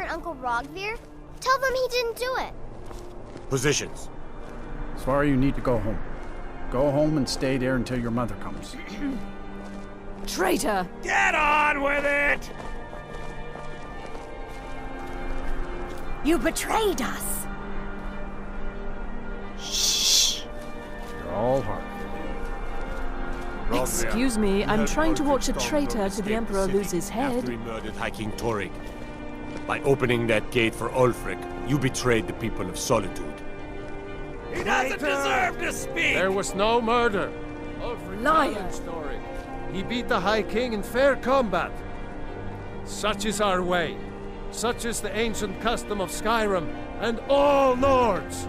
Uncle Rogvir? Tell them he didn't do it. Positions. Svara, you need to go home. Go home and stay there until your mother comes. Traitor! Get on with it! You betrayed us! Shh! You're all heart. Excuse me, I'm trying to watch a traitor to the Emperor lose his head. After he murdered High King Torig. By opening that gate for Ulfric, you betrayed the people of Solitude. He doesn't deserve to speak! There was no murder. Ulfric Liar! challenged Torig. He beat the High King in fair combat. Such is our way. Such is the ancient custom of Skyrim and all Nords.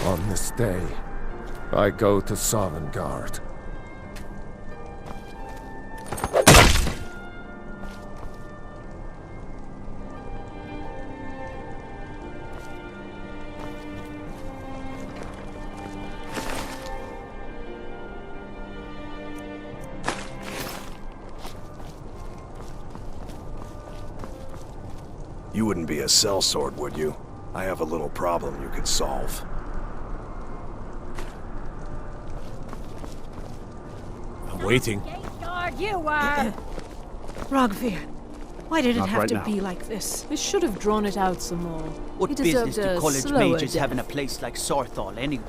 On this day, I go to Sovngarde. You wouldn't be a sellsword, would you? I have a little problem you could solve. I'm waiting. You are! Rogvir, why did it Not have right to now. be like this? We should have drawn it out some more. What He business deserved do a college slower mages have in a death. place like Sorthal anyway?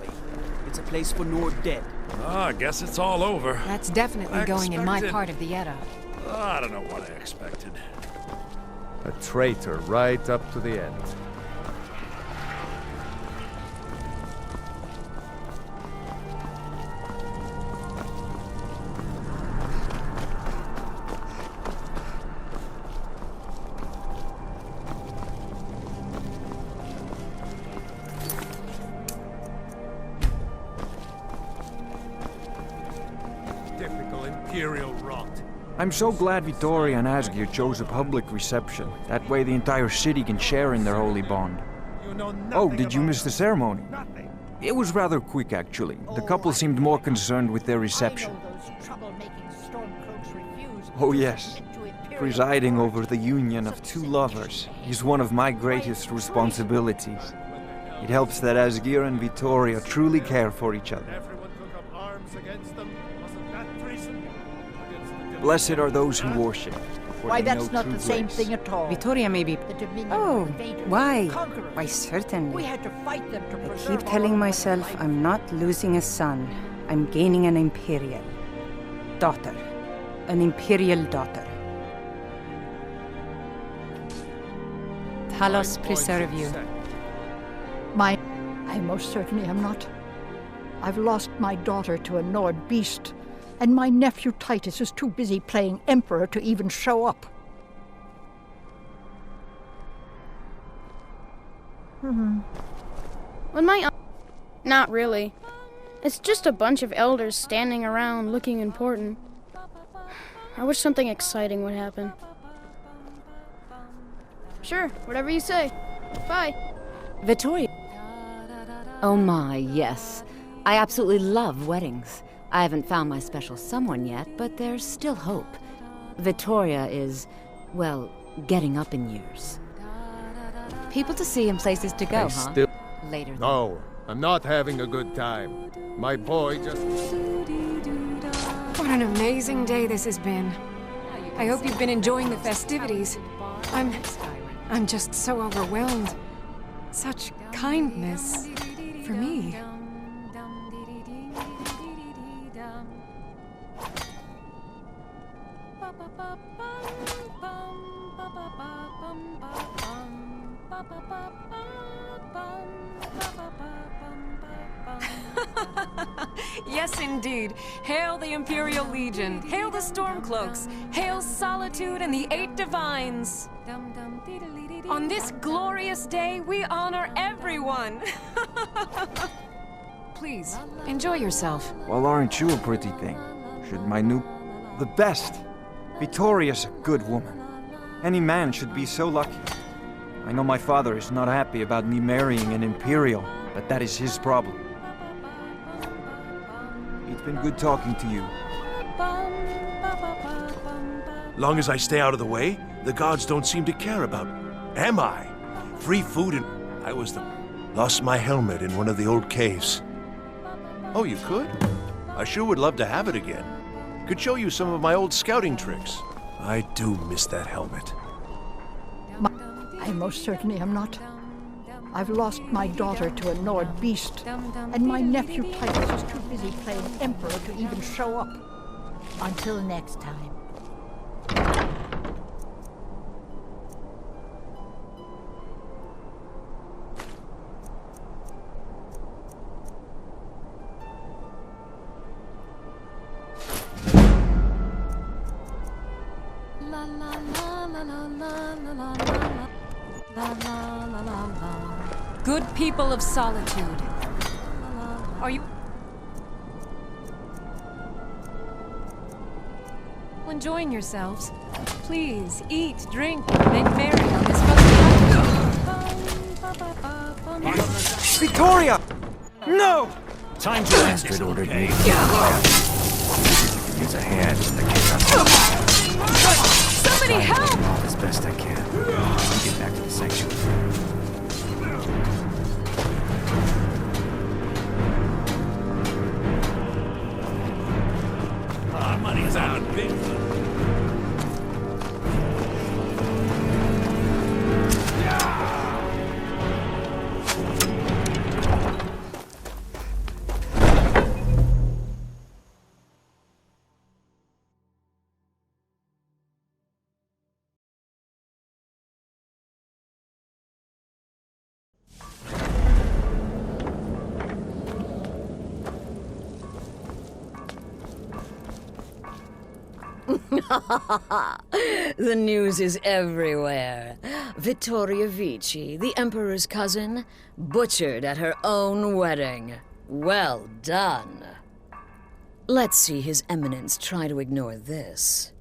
It's a place for Nord dead. I guess it's all over. That's definitely going in my part of the Edda. I don't know what I expected. A traitor right up to the end. Typical Imperial rot. I'm so glad Vittoria and Asgir chose a public reception. That way the entire city can share in their holy bond. You know nothing Oh, did you about miss the ceremony? Nothing. It was rather quick, actually. The couple seemed more concerned with their reception. Oh yes. Presiding over the union of two lovers is one of my greatest responsibilities. It helps that Asgir and Vittoria truly care for each other. Everyone took up arms against them. Wasn't that treason? Against the Blessed are those who worship. for Why, they that's know not true the same grace. thing at all. Vittoria maybe. The Dominion Oh, were invaders, why? conquerors. Why, We certainly. had to fight them to I preserve keep our telling own myself life. I'm not losing a son. I'm gaining an imperial daughter. An imperial daughter. Talos preserve you. I most certainly am not. I've lost my daughter to a Nord beast, and my nephew Titus is too busy playing emperor to even show up. When Not really. It's just a bunch of elders standing around looking important. I wish something exciting would happen. Sure, whatever you say. Bye. Vittoria. Oh my, yes. I absolutely love weddings. I haven't found my special someone yet, but there's still hope. Vittoria is, well, getting up in years. People to see and places to go, huh? Later. No, I'm not having a good time. My boy just... What an amazing day this has been. I hope you've been enjoying the festivities. I'm just so overwhelmed. Such kindness for me. Yes, indeed. Hail the Imperial Legion. Hail the Stormcloaks. Hail Solitude and the Eight Divines. On this glorious day, we honor everyone. Please, enjoy yourself. Well, aren't you a pretty thing? Should my new... The best! Vittoria's a good woman. Any man should be so lucky. I know my father is not happy about me marrying an Imperial, but that is his problem. It's been good talking to you. Long as I stay out of the way, the gods don't seem to care about me. Am I? Free food and... I was the... Lost my helmet in one of the old caves. Oh, you could? I sure would love to have it again. Could show you some of my old scouting tricks. I do miss that helmet. I most certainly am not. I've lost my daughter to a Nord beast, and my nephew Titus is too busy playing Emperor to even show up. Until next time. Good people of Solitude. Are you... enjoying yourselves? Please, eat, drink, make merry on this fun. Victoria! No! Time to end this. Ordered me to keep quiet. Use a hand. Somebody help! As best I can. Get back to the sanctuary. Our money's out, big. The news is everywhere. Vittoria Vici, the Emperor's cousin, butchered at her own wedding. Well done. Let's see His Eminence try to ignore this.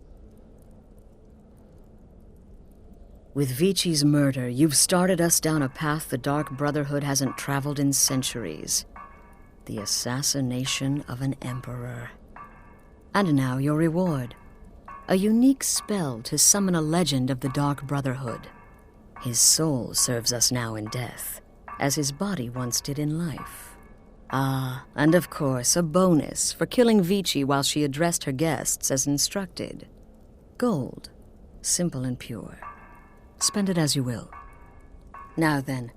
With Vici's murder, you've started us down a path the Dark Brotherhood hasn't traveled in centuries. The assassination of an Emperor. And now your reward. A unique spell to summon a legend of the Dark Brotherhood. His soul serves us now in death, as his body once did in life. Ah, and of course, a bonus for killing Vici while she addressed her guests as instructed. Gold, simple and pure. Spend it as you will. Now then,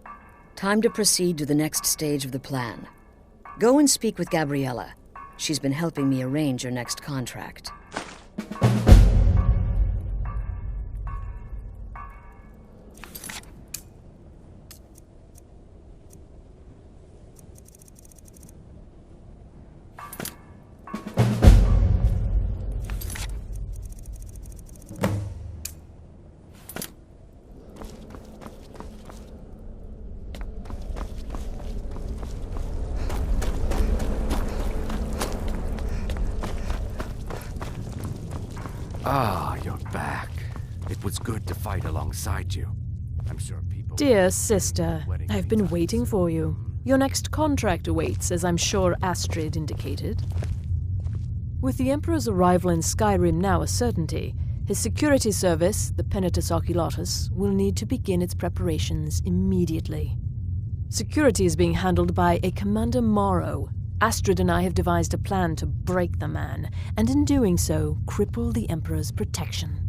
time to proceed to the next stage of the plan. Go and speak with Gabriella. She's been helping me arrange your next contract. Ah, you're back. It was good to fight alongside you. I'm sure people... Dear sister, I've been waiting for you. Your next contract awaits, as I'm sure Astrid indicated. With the Emperor's arrival in Skyrim now a certainty, his security service, the Penitus Oculatus, will need to begin its preparations immediately. Security is being handled by a Commander Morrow. Astrid and I have devised a plan to break the man, and in doing so, cripple the Emperor's protection.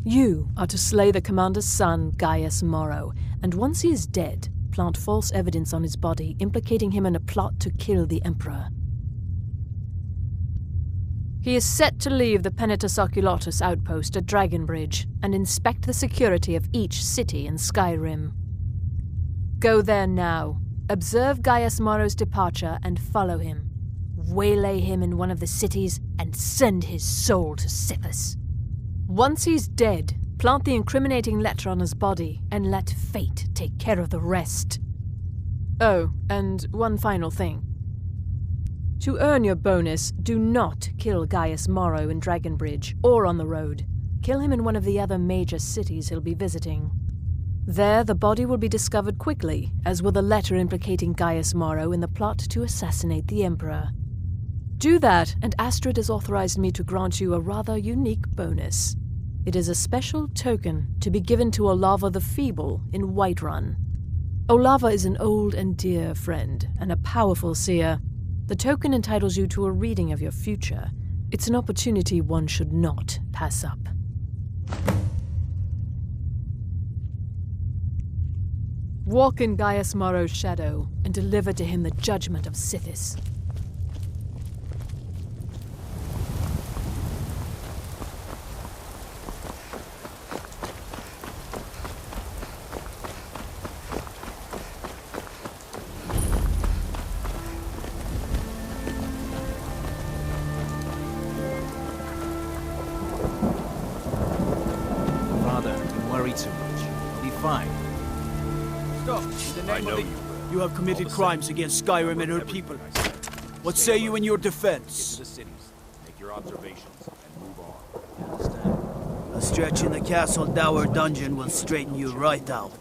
You are to slay the Commander's son, Gaius Morrow, and once he is dead, plant false evidence on his body, implicating him in a plot to kill the Emperor. He is set to leave the Penitus Oculatus outpost at Dragonbridge and inspect the security of each city in Skyrim. Go there now. Observe Gaius Morrow's departure and follow him. Waylay him in one of the cities and send his soul to Sithis. Once he's dead, plant the incriminating letter on his body and let fate take care of the rest. Oh, and one final thing. To earn your bonus, do not kill Gaius Morrow in Dragonbridge or on the road. Kill him in one of the other major cities he'll be visiting. There, the body will be discovered quickly, as will the letter implicating Gaius Maro in the plot to assassinate the Emperor. Do that, and Astrid has authorized me to grant you a rather unique bonus. It is a special token to be given to Olava the Feeble in Whiterun. Olava is an old and dear friend, and a powerful seer. The token entitles you to a reading of your future. It's an opportunity one should not pass up. Walk in Gaius Maro's shadow, and deliver to him the judgment of Sithis. You have committed crimes against Skyrim and her people. What say you in your defense? Make your observations and move on. A stretch in the Castle Dower dungeon will straighten you right out.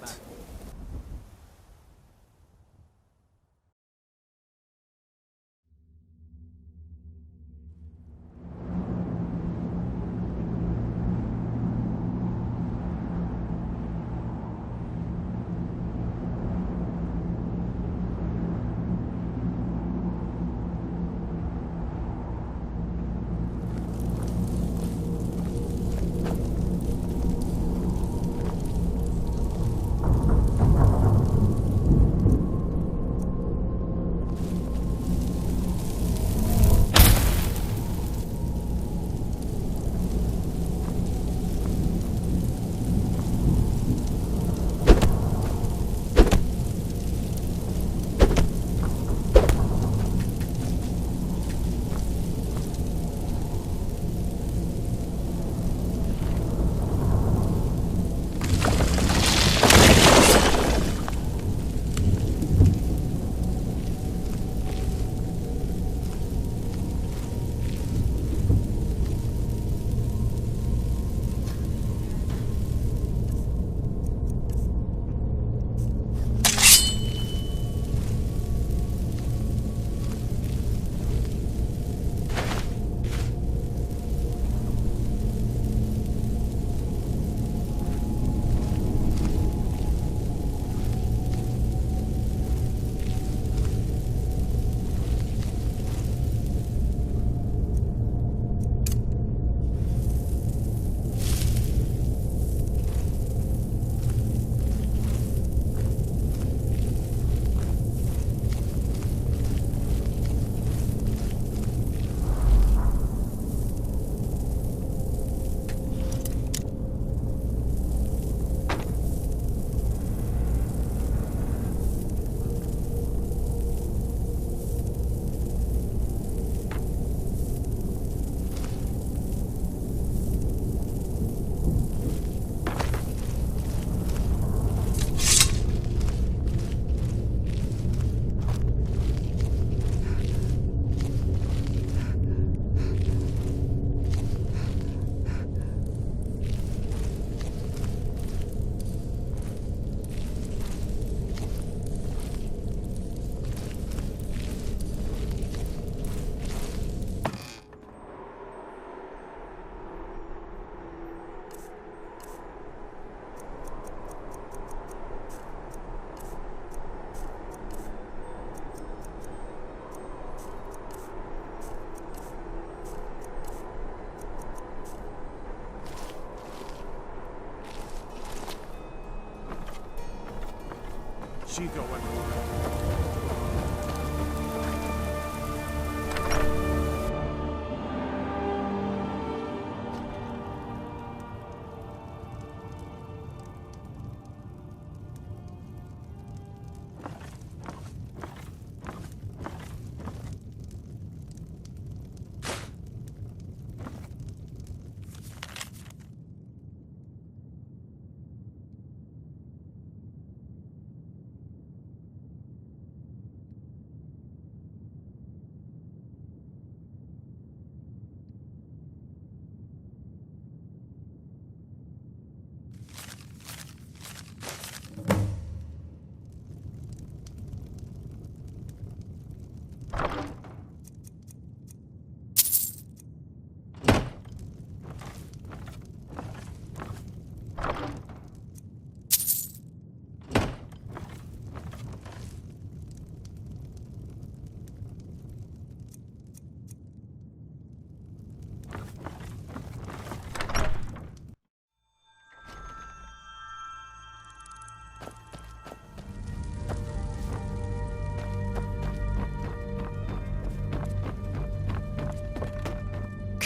Chico went.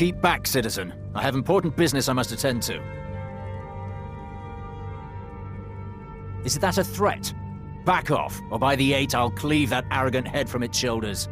Keep back, citizen. I have important business I must attend to. Is that a threat? Back off, or by the 8 I'll cleave that arrogant head from its shoulders.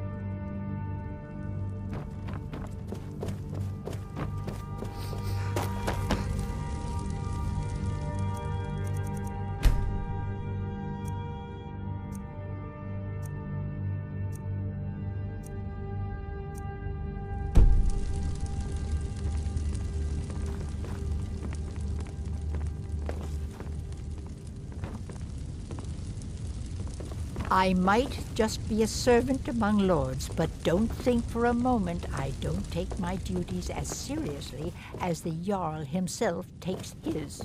I might just be a servant among lords, but don't think for a moment I don't take my duties as seriously as the Jarl himself takes his.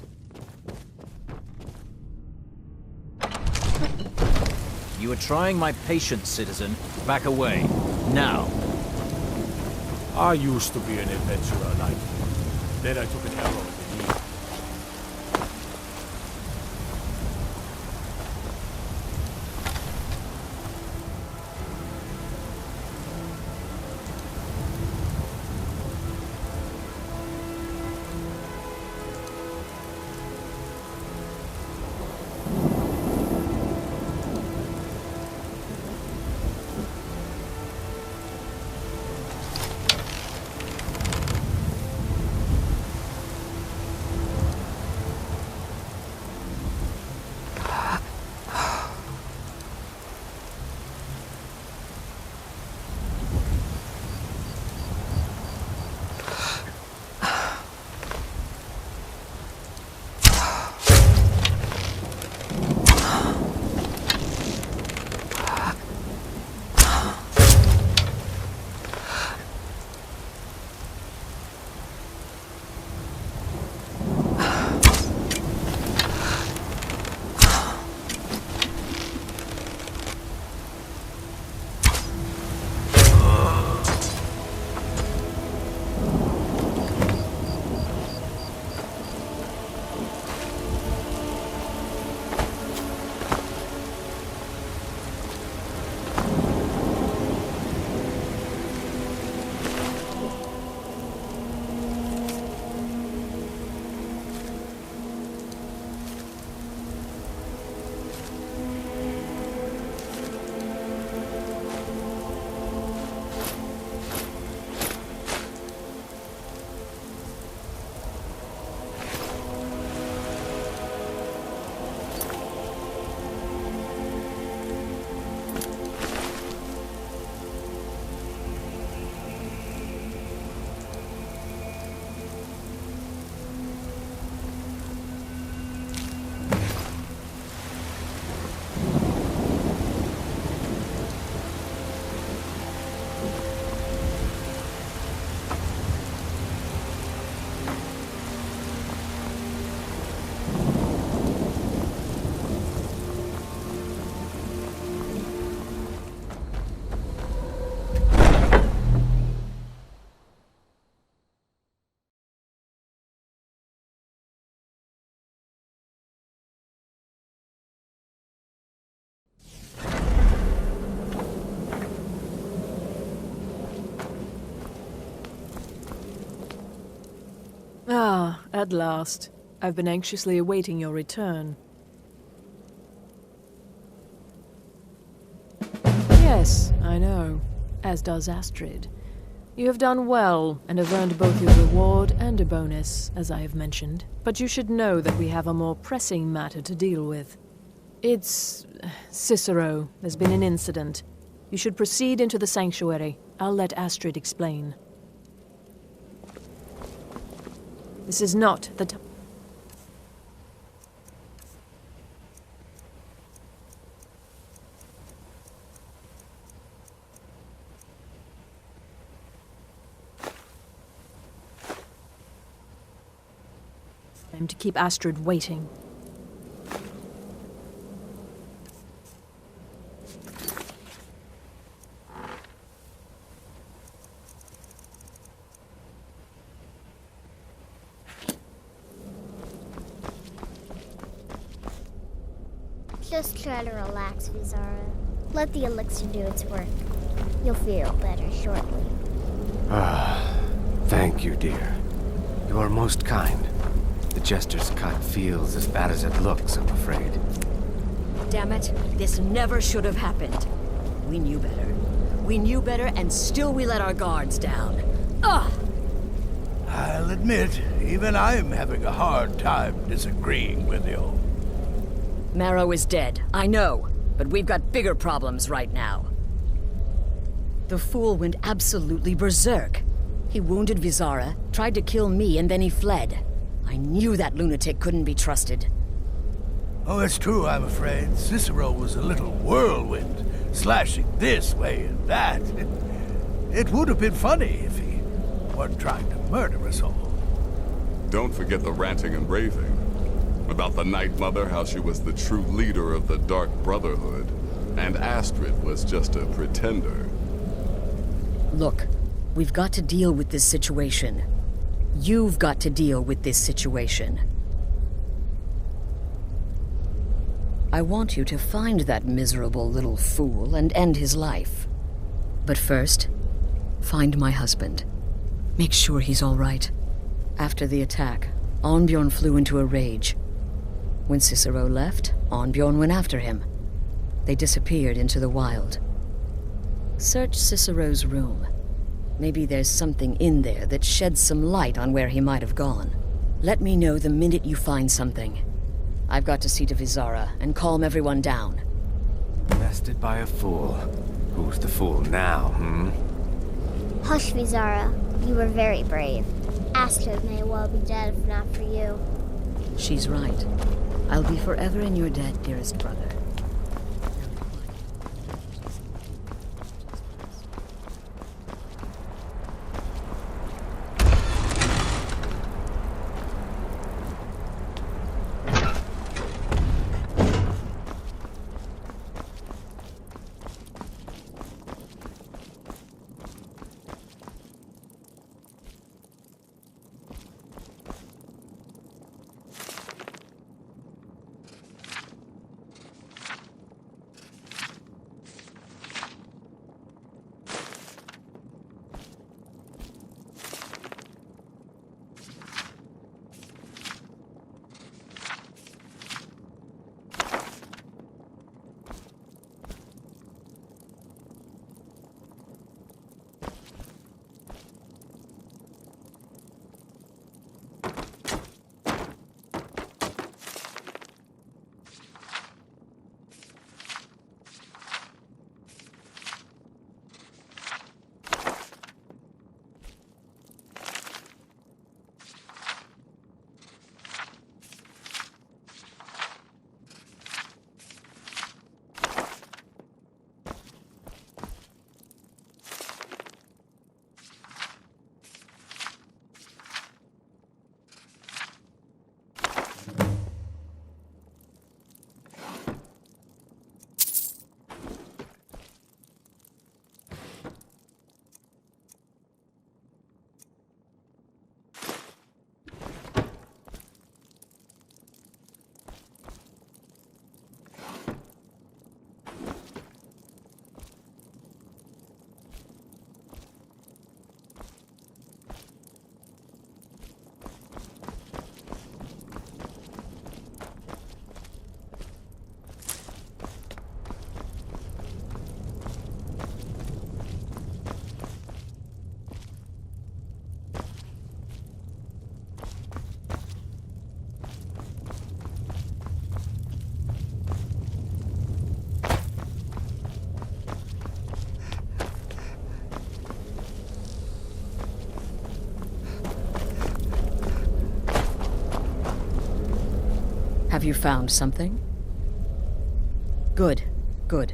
You are trying my patience, citizen. Back away. Now. I used to be an adventurer like you. Then I took an arrow in the knee. Ah, at last. I've been anxiously awaiting your return. Yes, I know. As does Astrid. You have done well, and have earned both your reward and a bonus, as I have mentioned. But you should know that we have a more pressing matter to deal with. It's... Cicero. There's been an incident. You should proceed into the sanctuary. I'll let Astrid explain. This is not the time. To keep Astrid waiting. Just try to relax, Vizara. Let the elixir do its work. You'll feel better shortly. Thank you, dear. You are most kind. The Jester's cut feels as bad as it looks, I'm afraid. Damn it, this never should have happened. We knew better. We knew better, and still we let our guards down. Ugh! I'll admit, even I'm having a hard time disagreeing with you. Marrow is dead, I know, but we've got bigger problems right now. The fool went absolutely berserk. He wounded Vizara, tried to kill me, and then he fled. I knew that lunatic couldn't be trusted. Oh, it's true, I'm afraid. Cicero was a little whirlwind, slashing this way and that. It would have been funny if he weren't trying to murder us all. Don't forget the ranting and raving. About the Night Mother, how she was the true leader of the Dark Brotherhood, and Astrid was just a pretender. Look, we've got to deal with this situation. You've got to deal with this situation. I want you to find that miserable little fool and end his life. But first, find my husband. Make sure he's all right. After the attack, Arnbjorn flew into a rage. When Cicero left, Arnbjorn went after him. They disappeared into the wild. Search Cicero's room. Maybe there's something in there that sheds some light on where he might have gone. Let me know the minute you find something. I've got to see to Vizara and calm everyone down. Bested by a fool. Who's the fool now, Hush, Vizara. You were very brave. Astrid may well be dead if not for you. She's right. I'll be forever in your debt, dearest brother. Have you found something? Good, good.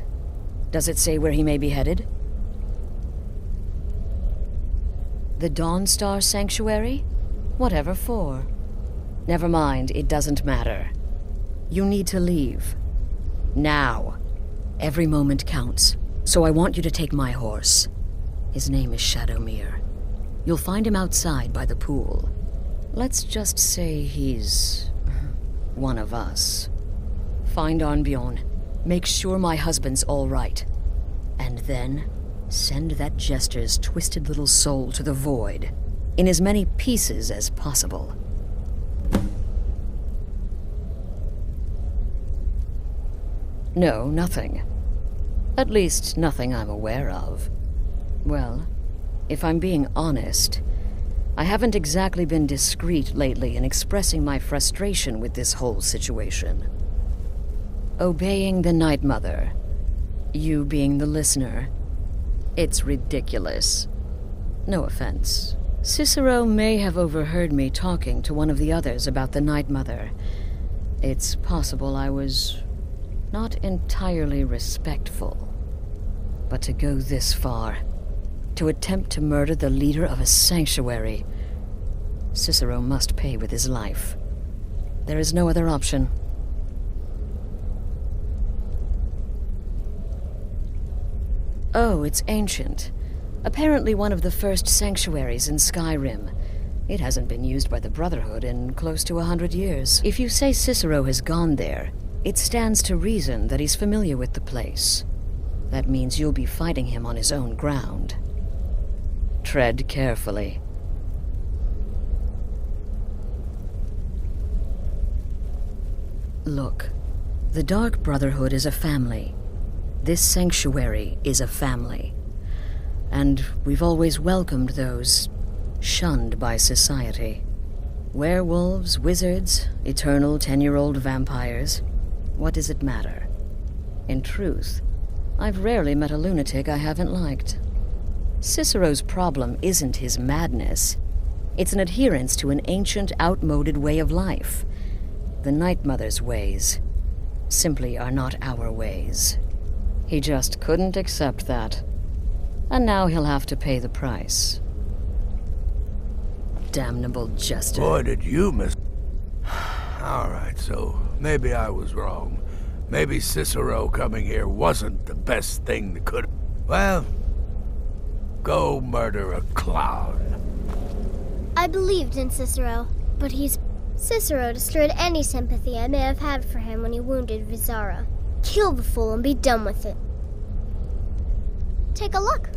Does it say where he may be headed? The Dawnstar Sanctuary? Whatever for. Never mind, it doesn't matter. You need to leave. Now. Every moment counts, so I want you to take my horse. His name is Shadowmere. You'll find him outside by the pool. Let's just say he's one of us. Find Arnbjorn. Make sure my husband's all right. And then send that jester's twisted little soul to the void. in as many pieces as possible. No, nothing. At least, nothing I'm aware of. Well, if I'm being honest, I haven't exactly been discreet lately in expressing my frustration with this whole situation. Obeying the Night Mother, you being the listener, it's ridiculous. No offense. Cicero may have overheard me talking to one of the others about the Night Mother. It's possible I was not entirely respectful. But to go this far, to attempt to murder the leader of a sanctuary, Cicero must pay with his life. There is no other option. Oh, it's ancient. Apparently one of the first sanctuaries in Skyrim. It hasn't been used by the Brotherhood in close to 100 years. If you say Cicero has gone there, it stands to reason that he's familiar with the place. That means you'll be fighting him on his own ground. Tread carefully. Look, the Dark Brotherhood is a family. This sanctuary is a family. And we've always welcomed those shunned by society. Werewolves, wizards, eternal 10-year-old vampires. What does it matter? In truth, I've rarely met a lunatic I haven't liked. Cicero's problem isn't his madness. It's an adherence to an ancient, outmoded way of life. The Night Mother's ways simply are not our ways. He just couldn't accept that. And now he'll have to pay the price. Damnable jester. Boy, did you miss... Alright, so maybe I was wrong. Maybe Cicero coming here wasn't the best thing that could... Well, go murder a clown. I believed in Cicero, but Cicero destroyed any sympathy I may have had for him when he wounded Vizara. Kill the fool and be done with it. Take a look.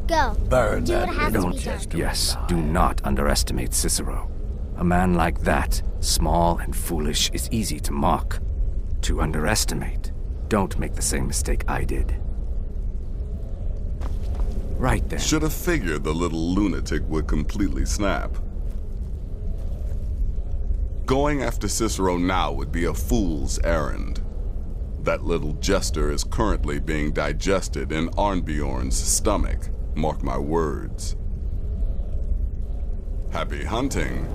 Go. Burn do that what has to little be done. Yes, do not underestimate Cicero. A man like that, small and foolish, is easy to mock. To underestimate. Don't make the same mistake I did. Right then. Should have figured the little lunatic would completely snap. Going after Cicero now would be a fool's errand. That little jester is currently being digested in Arnbjorn's stomach. Mark my words. Happy hunting.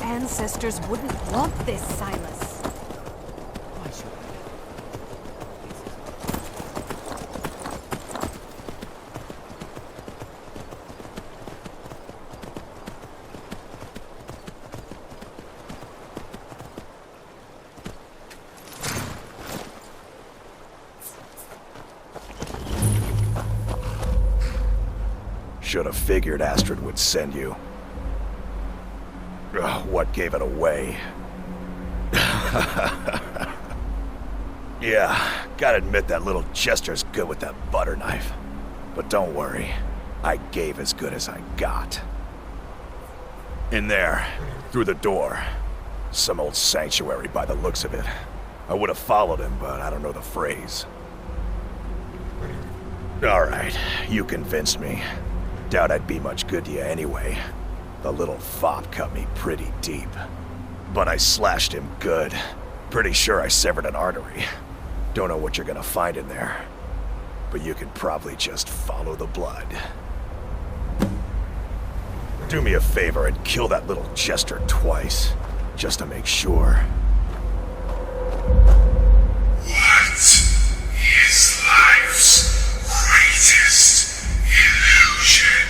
Ancestors wouldn't want this, Silas. Why should Should have figured Astrid would send you. Ugh, what gave it away? Yeah, gotta admit that little jester's good with that butter knife. But don't worry, I gave as good as I got. In there, through the door. Some old sanctuary by the looks of it. I would have followed him, but I don't know the phrase. Alright, you convinced me. Doubt I'd be much good to you anyway. The little fop cut me pretty deep. But I slashed him good. Pretty sure I severed an artery. Don't know what you're gonna find in there. But you could probably just follow the blood. Do me a favor and kill that little jester twice. Just to make sure. What is life's greatest illusion?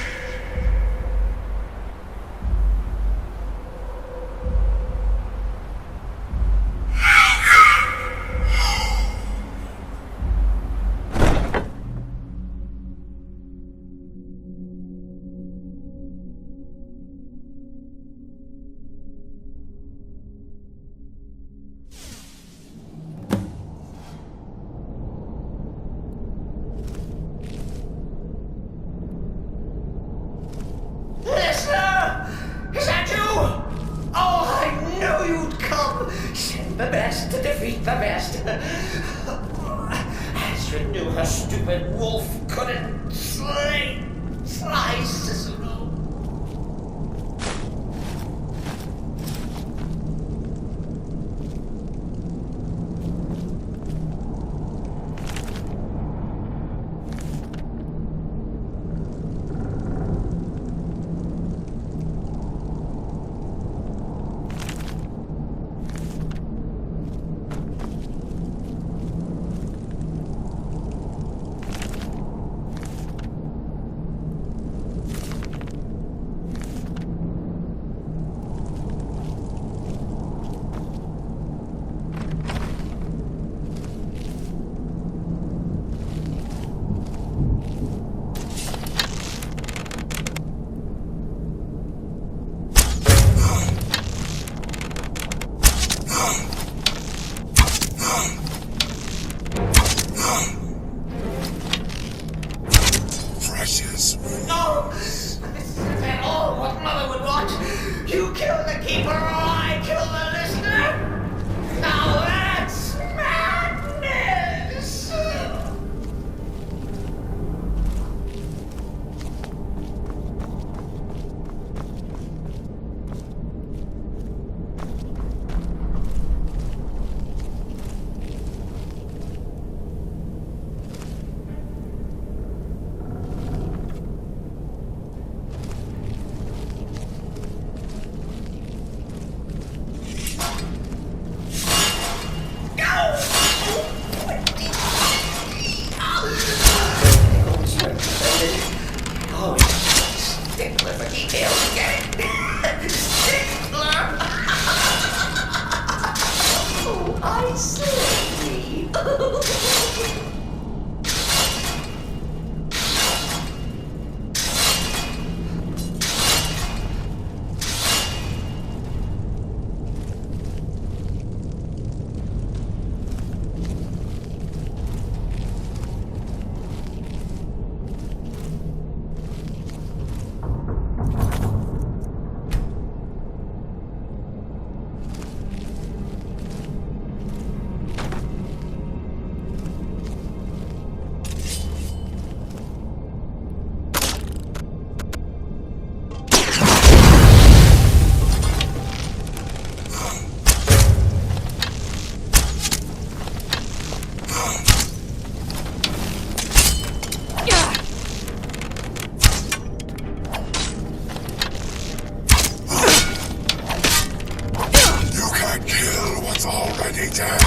Listener! Is that you? Oh, I knew you'd come! Send the best to defeat the best. Astrid knew her stupid wolf couldn't slay Cicero. Precious. No! This isn't at all what Mother would want! You kill the Keeper or I kill the Listener! Now that's madness! Oh, stickler for details, get it? Stickler! Oh, I see. You can't kill what's already dead.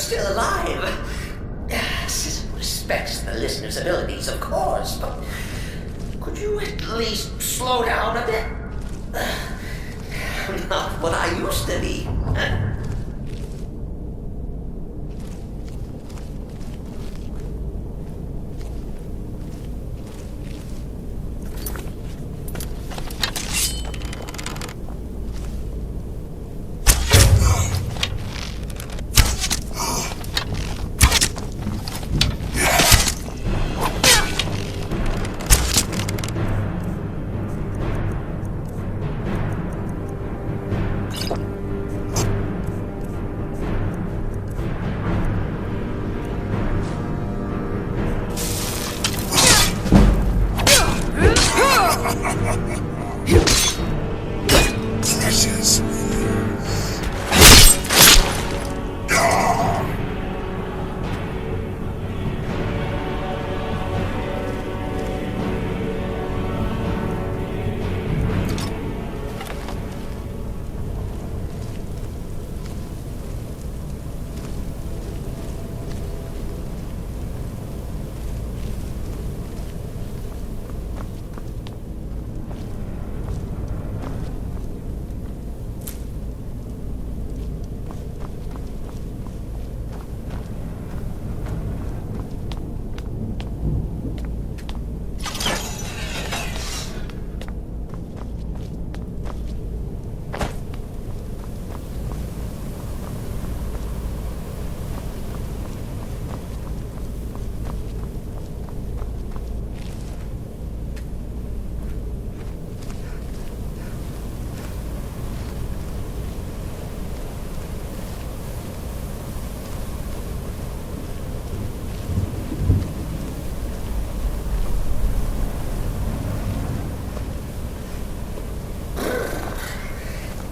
still alive. Cicero respects the listener's abilities, of course, but could you at least slow down a bit? Not what I used to be. Precious.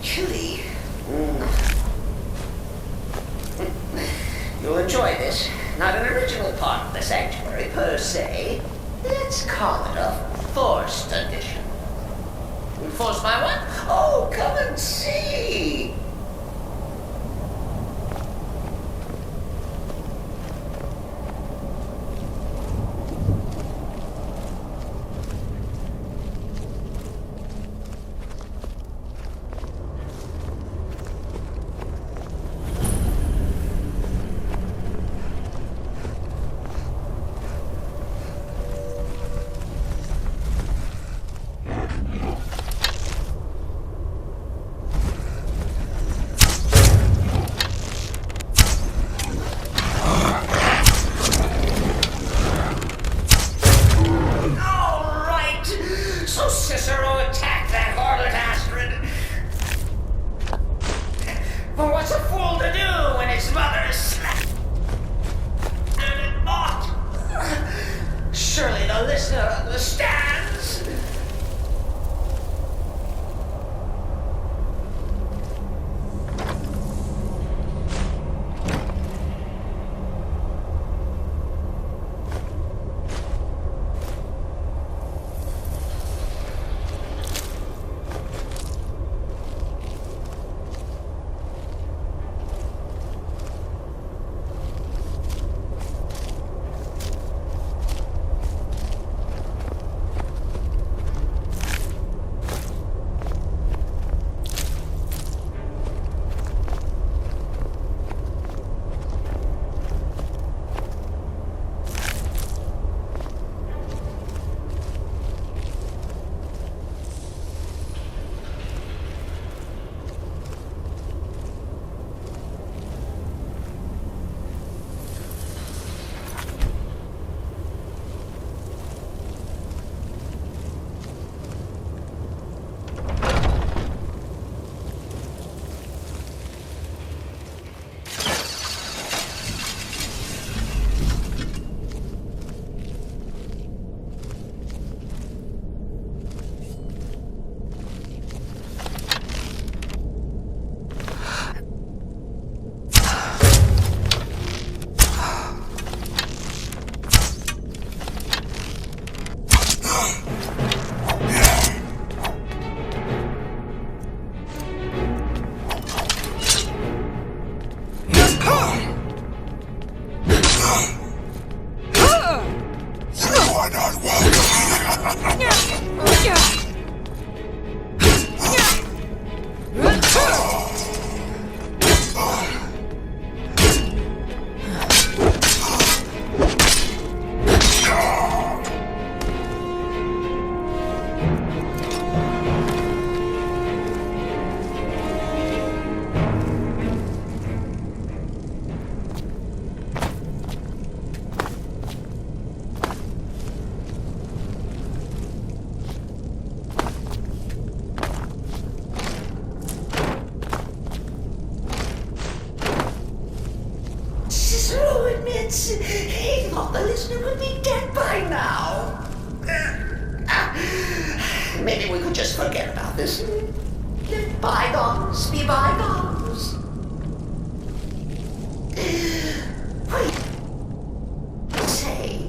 Chilly. You'll enjoy this. Not an original part of the sanctuary, per se. Let's call it a forced addition. Forced by what? Oh, come and see! minutes. He thought the listener would be dead by now. Maybe we could just forget about this. Let bygones be bygones. Wait. Say.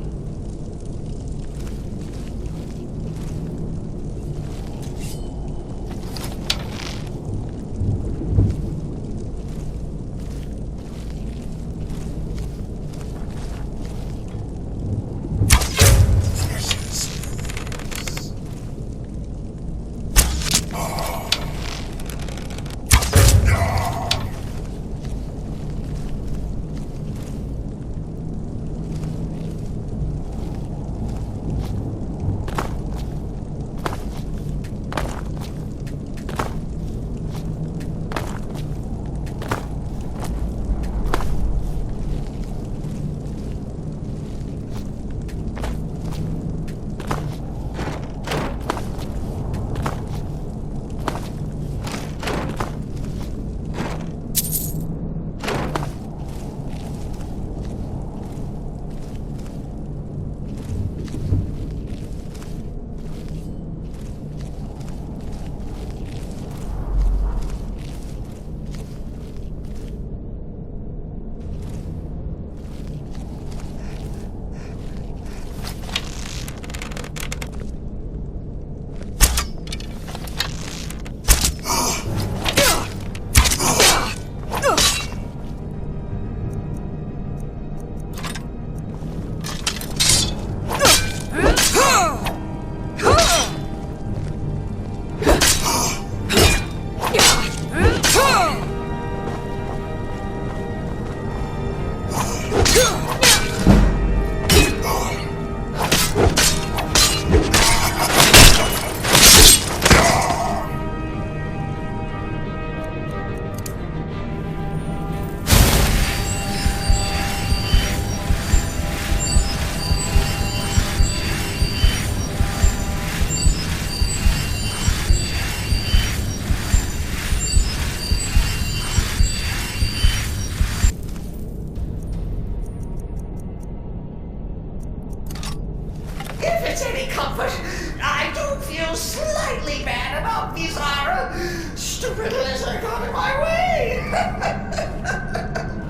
Stupid lizard got in my way!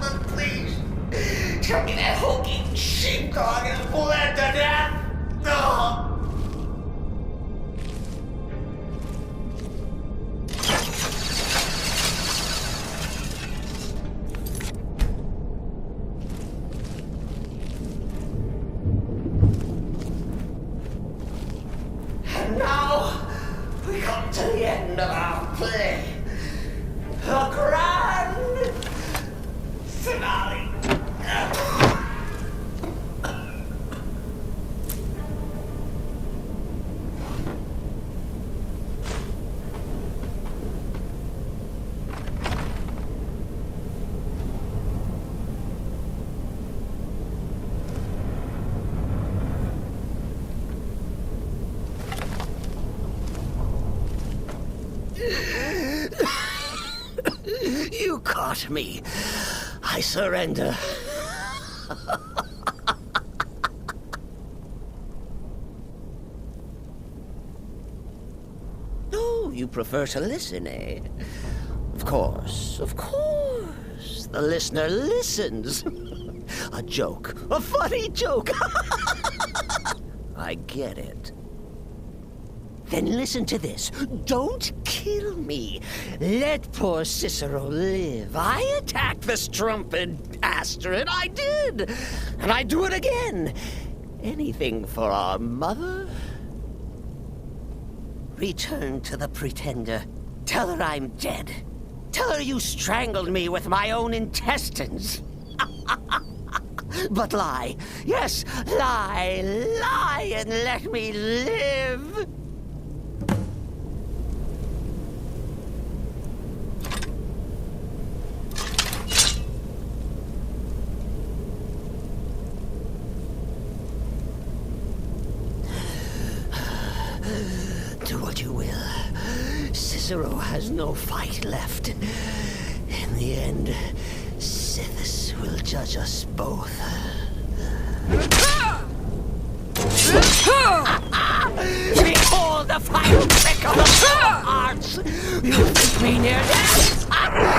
But please, tell me that hulking sheepdog is bled to death! Oh. And now, we come to the end of our play. A grand finale. You caught me. I surrender. Oh, you prefer to listen, eh? Of course, of course. The listener listens. A joke. A funny joke. I get it. Then listen to this. Don't kill me. Let poor Cicero live. I attacked the strumpet Astrid. I did. And I do it again. Anything for our mother? Return to the Pretender. Tell her I'm dead. Tell her you strangled me with my own intestines. But lie. Yes, lie. Lie and let me live. Do what you will. Cicero has no fight left. In the end, Sithis will judge us both. Behold the final trick of the hearts! You think me near death?